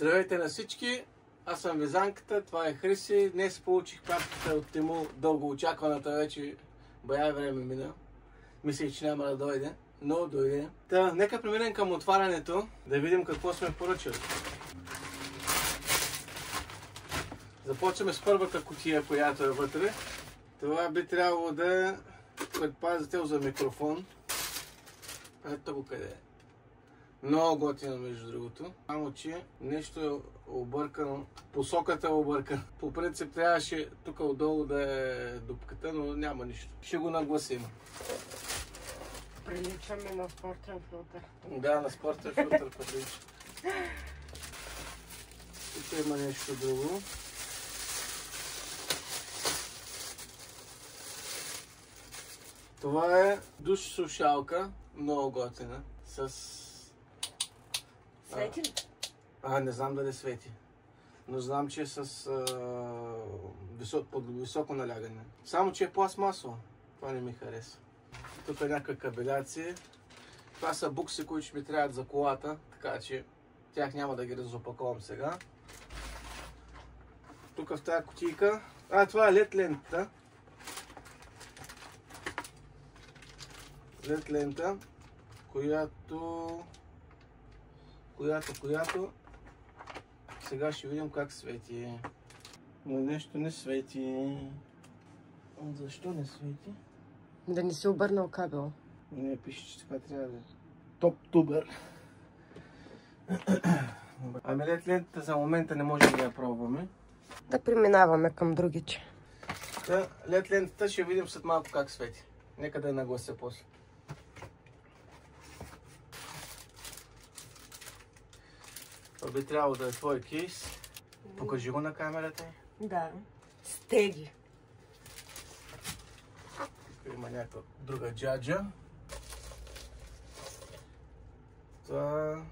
Здравейте на всички! Аз съм Везанката, това е Хриси. Днес получих папката от Тему, дълго очакваната вече. Бая време мина. Мислех, че няма да дойде, но дойде. Та, нека преминем към отварянето, да видим какво сме поръчали. Започваме с първата кутия, която е вътре. Това би трябвало да е предпазител за микрофон. Ето го къде е. Много готино, между другото. Само, че нещо е объркано. Посоката е объркана. По принцип трябваше тук отдолу да е дупката, но няма нищо. Ще го нагласим. Приличаме на спортен филтър. Да, на спортен филтър прилича. Тук има нещо друго. Това е душ сушалка. Много готина. С... Свети ли? Не знам дали свети. Но знам, че е с високо налягане. Само, че е пластмасово. Това не ми хареса. Тук е някаква кабеляция. Това са букси, които ще ми трябват за колата. Така че тях няма да ги разопаковам сега. Тук в тази кутийка. Това е LED лентата. LED лента, която сега ще видим как свети. Но нещо не свети. Защо не свети? Да не си обърнал кабел. Не, пише, че така трябва да е. Топ тубер. Ами LED лентата за момента не можем да я пробваме. Да преминаваме към другите. LED лентата ще видим след малко как свети. Нека да я наглася после. Това би трябвало да е твой кейс. Покажи го на камерата. Да. Стеги. Тук има някаква друга джаджа. Това...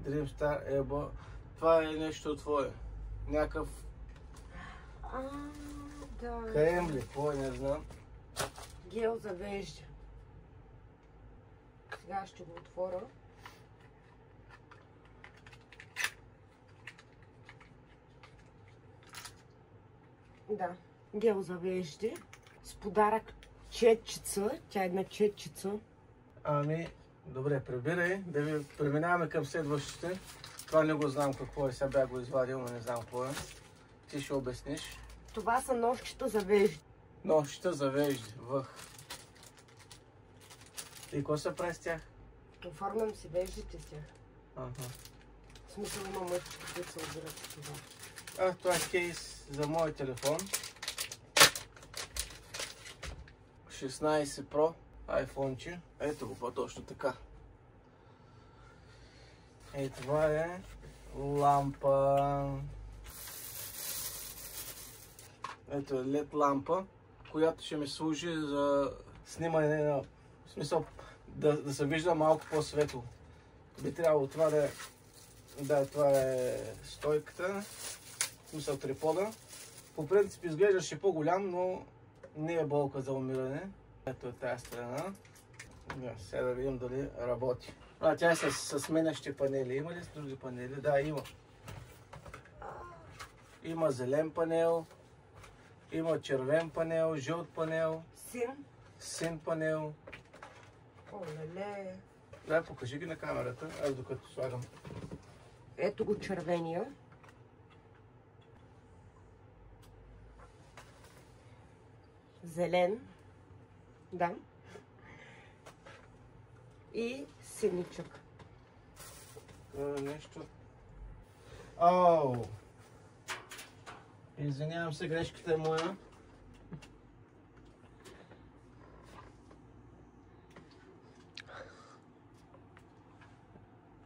Dreamstar Ebo. Това е нещо твое. Някакъв... Да. Крем ли? Кой не знам. Гел за вежди. Сега ще го отворя. Да, гел за вежди. С подарък четчица. Тя е една четчица. Ами, добре, прибирай. Да ви преминаваме към следващите. Това не го знам какво е. Сега бях го извадил, но не знам какво е. Ти ще обясниш. Това са ножчета за вежди. Ножчета за вежди. Въх. И какво се прави с тях? Оформям си веждите с тях. В смисъл има мъжки, които се обират с това. Това е кейс за мой телефон. 16 Pro iPhone-че. Ето го по-точно така. Това е лампа. Ето е LED лампа, която ще ми служи за снимане на... В смисъл да се вижда малко по-светло. Би трябвало това да е... Да, това е стойката. В смисъл трипода. По принцип изглеждаше по-голям, но не е болка за умиране. Ето е тази страна. Сега да видим дали работи. Тя е с сменящи панели. Има ли с други панели? Да, има. Има зелен панел. Има червен панел, жълт панел. Син панел. Оле. Да, покажи ги на камерата, аз докато слагам. Ето го червения. Зелен. Да. И синичък. Това е нещо... Ау! Извинявам се, грешката е моя.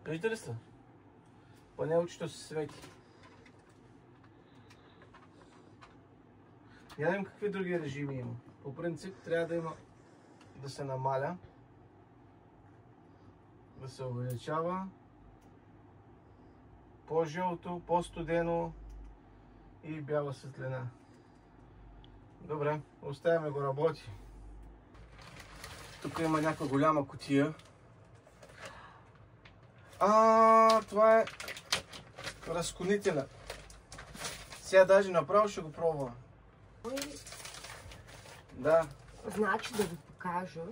Вижда ли се? Панелчето се свети. Я да видим какви други режими има. По принцип трябва да има да се намаля, да се увеличава, по-жълто, по-студено и бяла светлина. Добре, оставяме го работи. Тук има някаква голяма кутия. Това е разклонителя. Сега даже направо ще го пробвам. Да. Значи да ви покажа.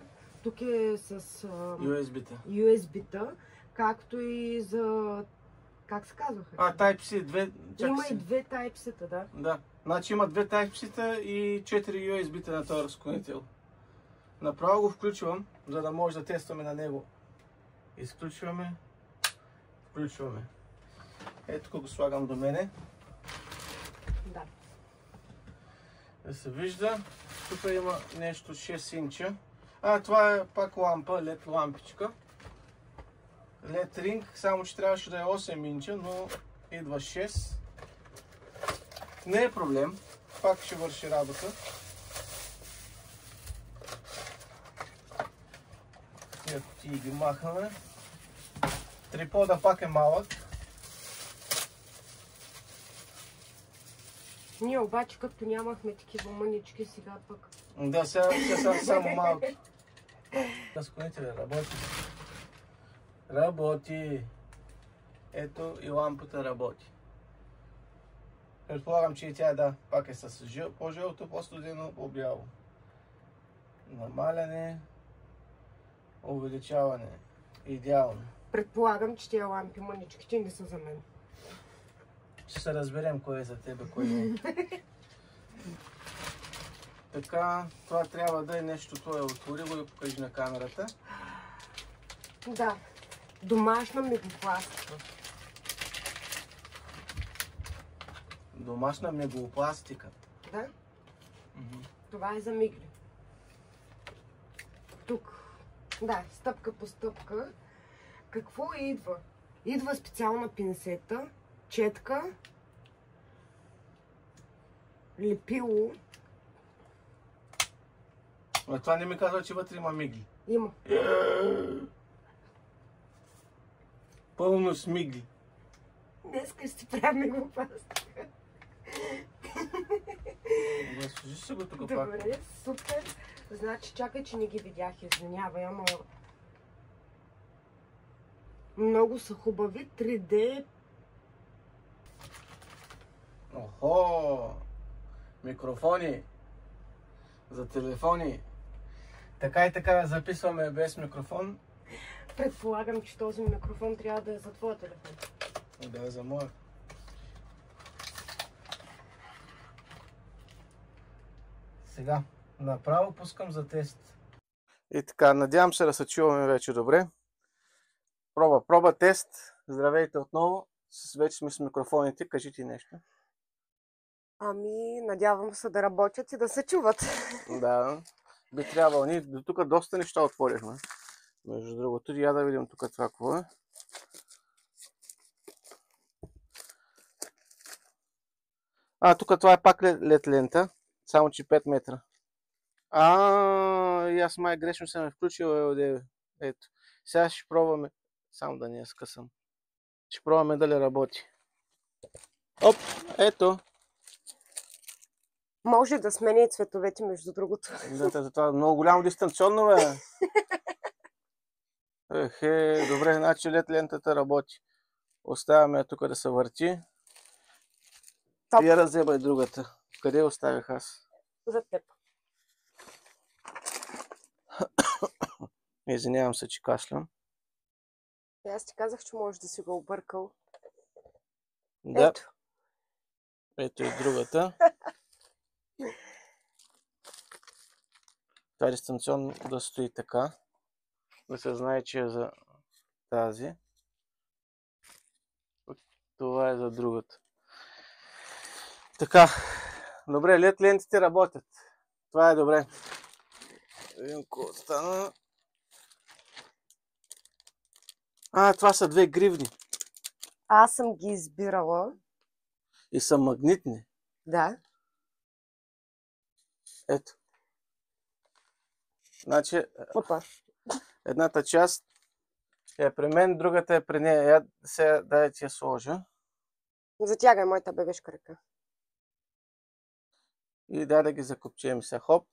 Тук е с USB-та. USB-та, както и за... Как се казваха? Type-C, две... Има и две Type-C-та, да. Да. Значи има две Type-C-та и 4 USB-та на този разклонител. Направо го включвам, за да може да тестваме на него. Изключваме. Включваме. Ето тук го слагам до мене. Да. Да се вижда. Тук има нещо 6 инча. Това е пак лампа, LED лампичка. LED ring, само че трябваше да е 8 инча, но идва 6. Не е проблем. Пак ще върши работа. Ето ти ги махаме. Трипода пак е малък. Ние обаче, като нямахме такива мънички, сега пък... Да, сега са само малки. Разклонителя работи. Работи. Ето и лампата работи. Предполагам, че и тя пак е с по-жълто, по-студено, по-бяло. Намаляне, увеличаване. Идеално. Предполагам, че тия лампи мъничките не са за мен. Ще се разберем кой е за тебе, кой не. Така, това трябва да е нещо, това отвори го и покажи на камерата. Да, домашна мегапластика. Домашна мегапластика. Да? Това е за мигли. Тук, да, стъпка по стъпка. Какво идва? Идва специална пинсета, четка, лепило. Това не ми казва, че вътре има мигли. Има. Пълно с мигли. Днеска ще си правим мегапластика. Служи се го тук пак. Добре, супер. Значи, чакай, че не ги видях, извинявай, ама... Много са хубави, 3D. Охо! Микрофони. За телефони. Така и така записваме без микрофон. Предполагам, че този микрофон трябва да е за твоя телефон. Да е за моя. Сега направо пускам за тест. И така, надявам се да се чуваме вече добре. Проба тест. Здравейте отново. Вече сме с микрофоните. Кажи ти нещо. Ами, надявам се да работят и да се чуват. Да, би трябвало. Ние до тук доста неща отворихме. Между другото, я да видим тук това какво е. Тук това е пак LED лента, само че 5 метра. И аз май грешно съм я включил. Ето. Сега ще пробваме. Само да не я скъсам. Ще пробваме дали работи. Оп, ето. Може да смени цветовете, между другото. Да, това е много голямо дистанционно, бе. Добре, значи LED лентата работи. Оставяме тук да се върти. Топ. Я разземай другата. Къде оставих аз? За теб. Извинявам се, че кашлям. Аз ти казах, че можеш да си го объркал. Да. Ето. Ето и другата. Това дистанционно да стои така. Да се знае, че е за тази. Това е за другата. Така. Добре, LED лентите работят. Това е добре. Видим какво стана. Това са две гривни. Аз съм ги избирала. И са магнитни. Да. Ето. Значи, Опа. едната част е при мен, другата е при нея. Сега дай ти я сложа. Затягай моята бебешка ръка. И дай да ги закопчем се. Хоп.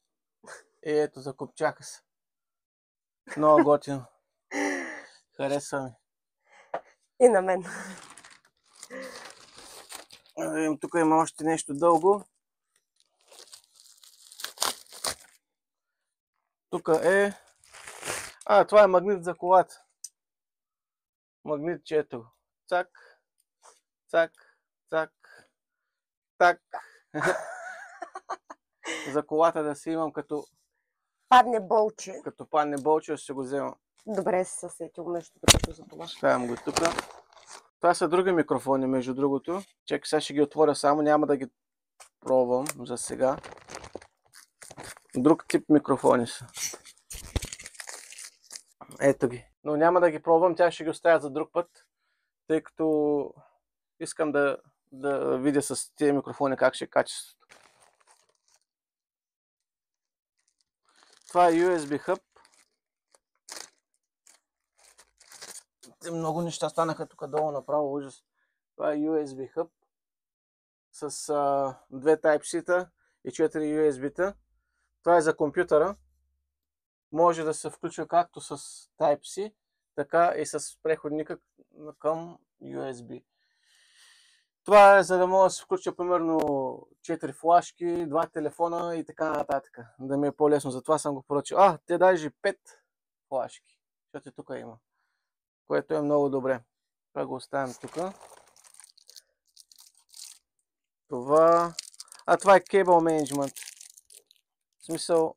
И ето, закопчаха се. Много готино. Харесва ми. И на мен. Тук има още нещо дълго. Тук е... това е магнит за колата. Магнит, че ето. Цак, цак, цак, так. За колата да си имам като... Падне болче. Като падне болче, ще го взема. Добре се съсетил нещо като за това. Ставям го тук. Това са други микрофони, между другото. Чакай, сега ще ги отворя само, няма да ги пробвам за сега. Друг тип микрофони са. Ето ги. Но няма да ги пробвам, тя ще ги оставя за друг път, тъй като искам да видя с тези микрофони как ще е качеството. Това е USB hub. Много неща станаха тук долу направо, ужас. Това е USB hub с 2 Type-C-та и 4 USB-та. Това е за компютъра. Може да се включва както с Type-C, така и с преходника към USB. Това е за да мога да се включа примерно 4 флашки, 2 телефона и така нататък. Да ми е по-лесно, затова съм го поръчал. Те даже 5 флашки, защото тук има. Което е много добре. Това го оставям тук. Това е Cable Management. В смисъл...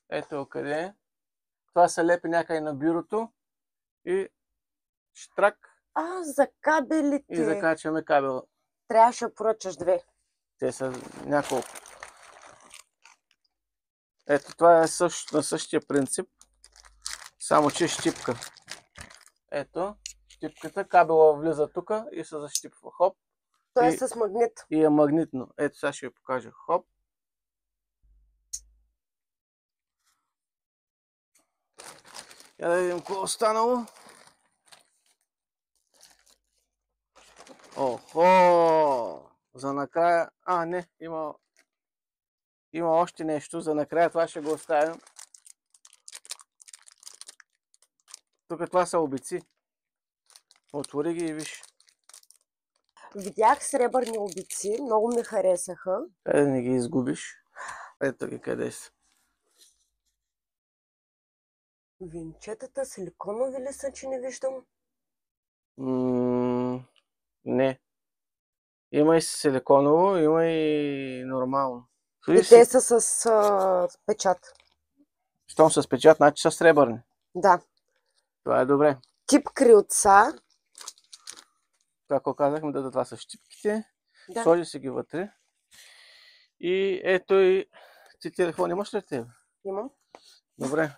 Ето къде е. Това се лепи някъде на бюрото. И штрак. За кабелите. И закачваме кабел. Трябваше да поръчаш 2. Те са няколко. Ето, това е на същия принцип. Само че щипка. Ето, щипката, кабела влиза тук и се защипва. Хоп. Той е с магнит. И е магнитно. Ето, сега ще ви покажа. Хоп. Я да видим какво е останало. Охо! За накрая... не, има още нещо. За накрая това ще го оставим. Тук това са обици. Отвори ги и виж. Видях сребърни обици, много ми харесаха. Къде да не ги изгубиш? Ето ги къде са. Винчетата силиконови ли са, че не виждам? Не. Има и силиконово, има и нормално. И те са с печат. Щом с печат, значи са сребърни. Да. Това е добре. Тип крилца. Какво казахме, това са щипките. Да. Сложи си ги вътре. И ето и ти телефон имаш ли тебе? Имам. Добре.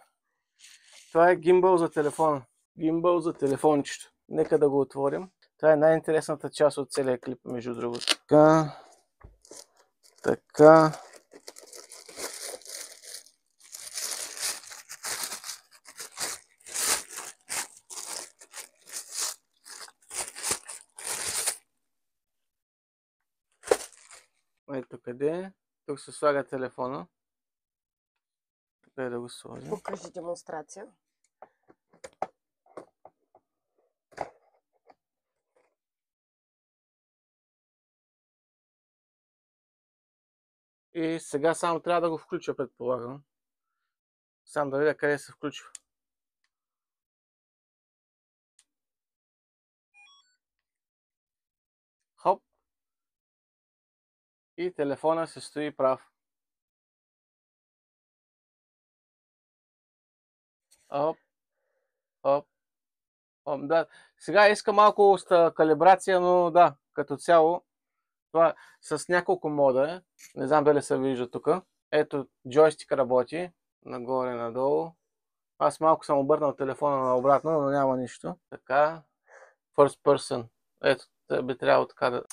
Това е гимбъл за телефона. Гимбъл за телефончето. Нека да го отворим. Това е най-интересната част от целия клип, между другото. Така. Ето къде е. Тук се слага телефона. Така да го сложим. Покажи демонстрация. И сега само трябва да го включа, предполагам. Сам да видя къде се включва. Хоп. И телефона се стои прав. Оп. Оп. Оп. Да. Сега иска малко калибрация, но да, като цяло. Това с няколко мода е. Не знам дали се вижда тук. Ето, джойстик работи. Нагоре, надолу. Аз малко съм обърнал телефона наобратно, но няма нищо. Така. First person. Ето, би трябвало така да...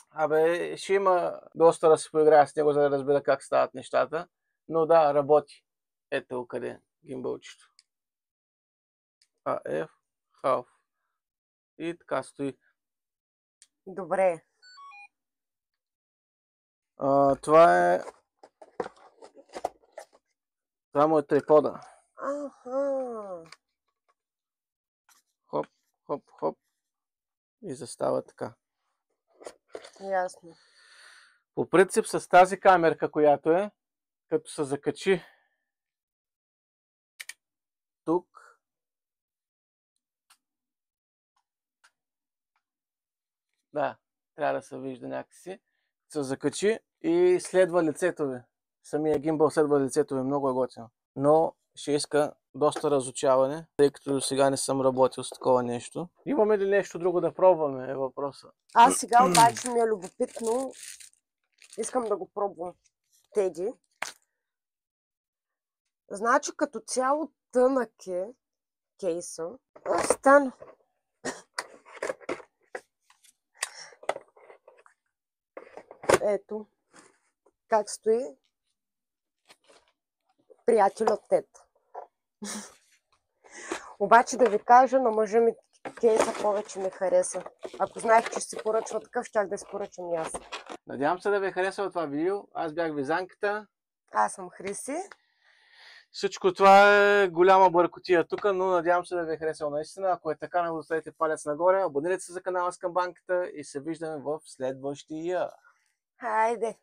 ще има доста да се поиграя с него, за да разбера как стават нещата. Но да, работи. Ето къде е гимбълчето. F, half. И така стои. Добре. Това му е трипода. Аха. Хоп. Хоп, хоп. И застава така. Ясно. По принцип с тази камерка, която е, като се закачи тук, да, трябва да се вижда някакси, се закачи и следва лицето ви. Самия гимбъл следва лицето ви, много е готино. Но ще иска доста разучаване, тъй като до сега не съм работил с такова нещо. Имаме ли нещо друго да пробваме, е въпроса. Аз сега обаче ми е любопитно. Искам да го пробвам. Теди. Значи като цяло тънък е кейса. Стана. Ето. Как стои приятелят Тед. Обаче да ви кажа, на мъжа ми кейса повече ми хареса. Ако знаех, че ще си поръчва такъв, щях да си поръчам и аз. Надявам се да ви е харесало това видео. Аз бях Визанката. Аз съм Хриси. Всичко това е голяма бъркотия тук, но надявам се да ви е харесало наистина. Ако е така, не го оставете палец нагоре, абонирайте се за канала с Камбанката и се виждаме в следващия. Хайде!